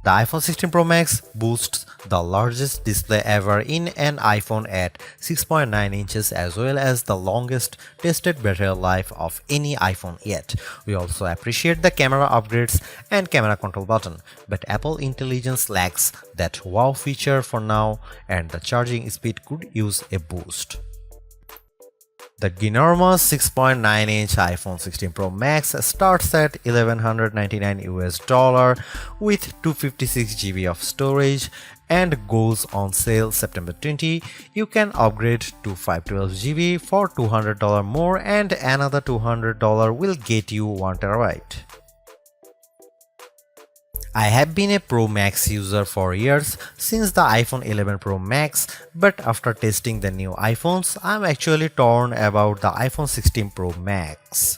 The iPhone 16 Pro Max boasts the largest display ever in an iPhone at 6.9 inches as well as the longest tested battery life of any iPhone yet. We also appreciate the camera upgrades and camera control button, but Apple Intelligence lacks that wow feature for now and the charging speed could use a boost. The ginormous 6.9-inch iPhone 16 Pro Max starts at $1,199 with 256 GB of storage and goes on sale September 20. You can upgrade to 512 GB for $200 more and another $200 will get you 1 TB. I have been a Pro Max user for years since the iPhone 11 Pro Max, but after testing the new iPhones, I'm actually torn about the iPhone 16 Pro Max.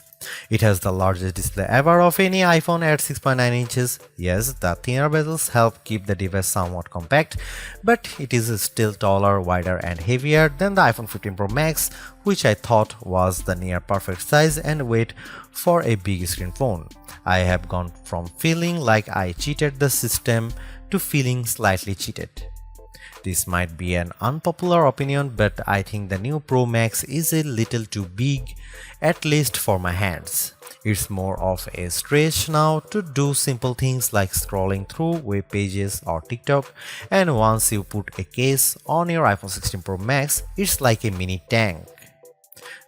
It has the largest display ever of any iPhone at 6.9 inches. Yes, the thinner bezels help keep the device somewhat compact, but it is still taller, wider and heavier than the iPhone 15 Pro Max, which I thought was the near perfect size and weight for a big screen phone. I have gone from feeling like I cheated the system to feeling slightly cheated. This might be an unpopular opinion, but I think the new Pro Max is a little too big, at least for my hands. It's more of a stretch now to do simple things like scrolling through web pages or TikTok, and once you put a case on your iPhone 16 Pro Max, it's like a mini tank.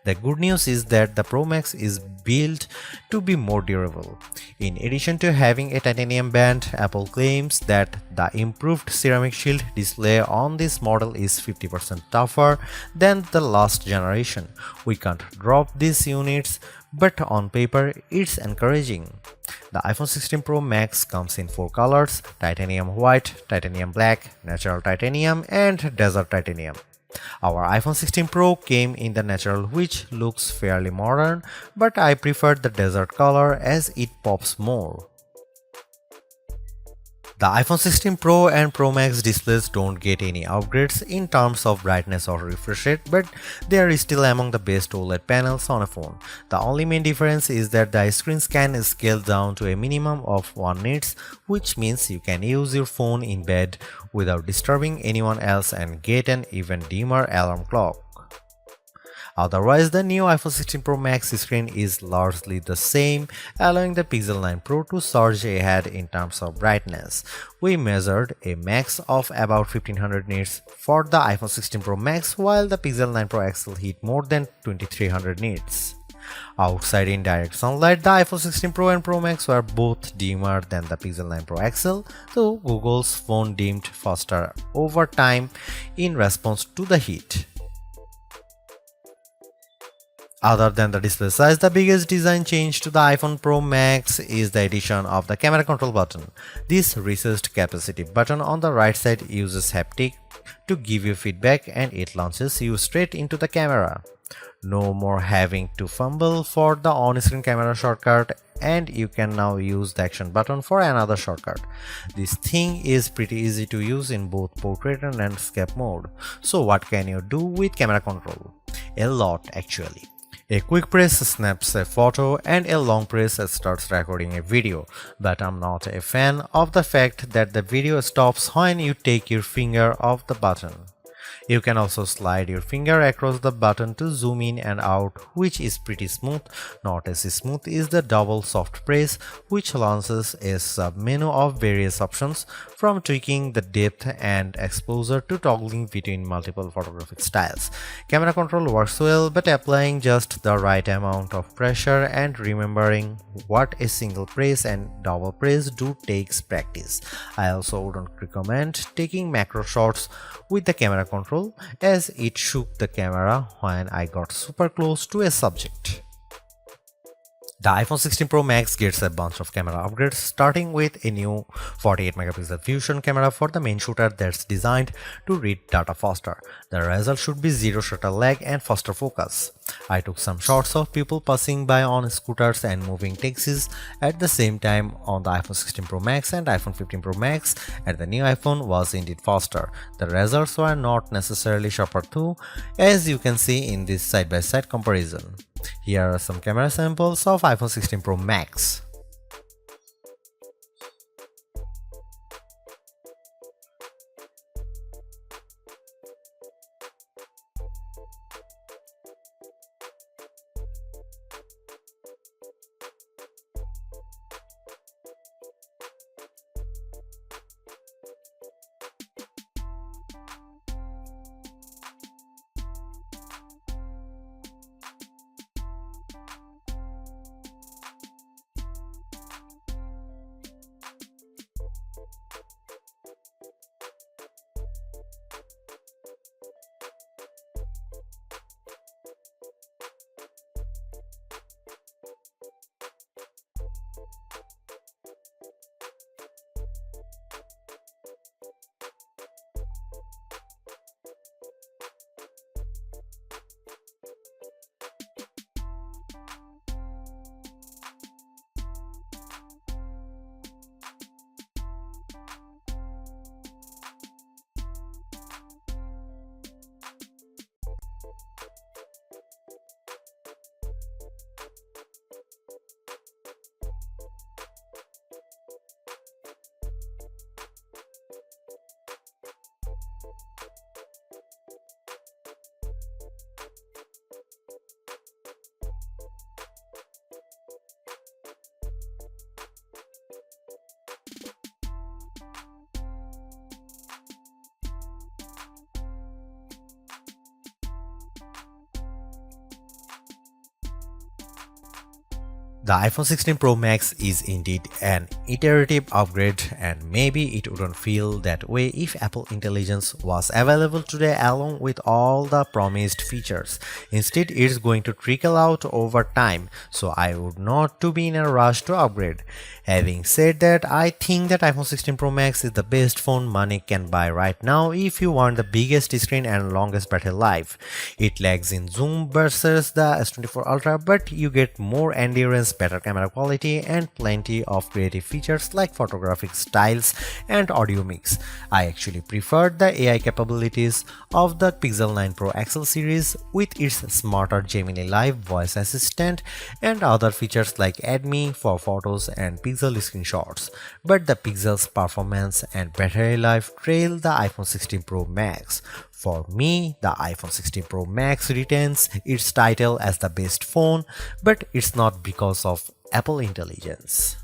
The good news is that the Pro Max is built to be more durable. In addition to having a titanium band, Apple claims that the improved ceramic shield display on this model is 50% tougher than the last generation. We can't drop these units, but on paper it's encouraging. The iPhone 16 Pro Max comes in 4 colors: titanium white, titanium black, natural titanium and desert titanium. Our iPhone 16 Pro came in the natural, which looks fairly modern, but I prefer the desert color as it pops more. The iPhone 16 Pro and Pro Max displays don't get any upgrades in terms of brightness or refresh rate, but they are still among the best OLED panels on a phone. The only main difference is that the screens can scale down to a minimum of 1 nits, which means you can use your phone in bed without disturbing anyone else and get an even dimmer alarm clock. Otherwise, the new iPhone 16 Pro Max screen is largely the same, allowing the Pixel 9 Pro to surge ahead in terms of brightness. We measured a max of about 1500 nits for the iPhone 16 Pro Max, while the Pixel 9 Pro XL hit more than 2300 nits. Outside in direct sunlight, the iPhone 16 Pro and Pro Max were both dimmer than the Pixel 9 Pro XL, though Google's phone dimmed faster over time in response to the heat. Other than the display size, the biggest design change to the iPhone Pro Max is the addition of the camera control button. This recessed capacitive button on the right side uses haptic to give you feedback and it launches you straight into the camera. No more having to fumble for the on-screen camera shortcut, and you can now use the action button for another shortcut. This thing is pretty easy to use in both portrait and landscape mode. So what can you do with camera control? A lot actually. A quick press snaps a photo and a long press starts recording a video, but I'm not a fan of the fact that the video stops when you take your finger off the button. You can also slide your finger across the button to zoom in and out, which is pretty smooth. Not as smooth is the double soft press, which launches a sub-menu of various options, from tweaking the depth and exposure to toggling between multiple photographic styles. Camera control works well, but applying just the right amount of pressure and remembering what a single press and double press do takes practice. I also wouldn't recommend taking macro shots with the camera control, as it shook the camera when I got super close to a subject. The iPhone 16 Pro Max gets a bunch of camera upgrades, starting with a new 48 megapixel fusion camera for the main shooter that's designed to read data faster. The result should be zero shutter lag and faster focus. I took some shots of people passing by on scooters and moving taxis at the same time on the iPhone 16 Pro Max and iPhone 15 Pro Max, and the new iPhone was indeed faster. The results were not necessarily sharper though, as you can see in this side-by-side comparison. Here are some camera samples of iPhone 16 Pro Max. The iPhone 16 Pro Max is indeed an iterative upgrade, and maybe it wouldn't feel that way if Apple Intelligence was available today along with all the promised features. Instead, it's going to trickle out over time, so I would not to be in a rush to upgrade. Having said that, I think that iPhone 16 Pro Max is the best phone money can buy right now if you want the biggest screen and longest battery life. It lags in zoom versus the S24 Ultra, but you get more endurance, better camera quality, and plenty of creative features like photographic styles and audio mix. I actually preferred the AI capabilities of the Pixel 9 Pro XL series with its smarter Gemini Live voice assistant and other features like Add Me for photos and Pixel screenshots. But the Pixel's performance and battery life trail the iPhone 16 Pro Max. For me, the iPhone 16 Pro Max retains its title as the best phone, but it's not because of Apple Intelligence.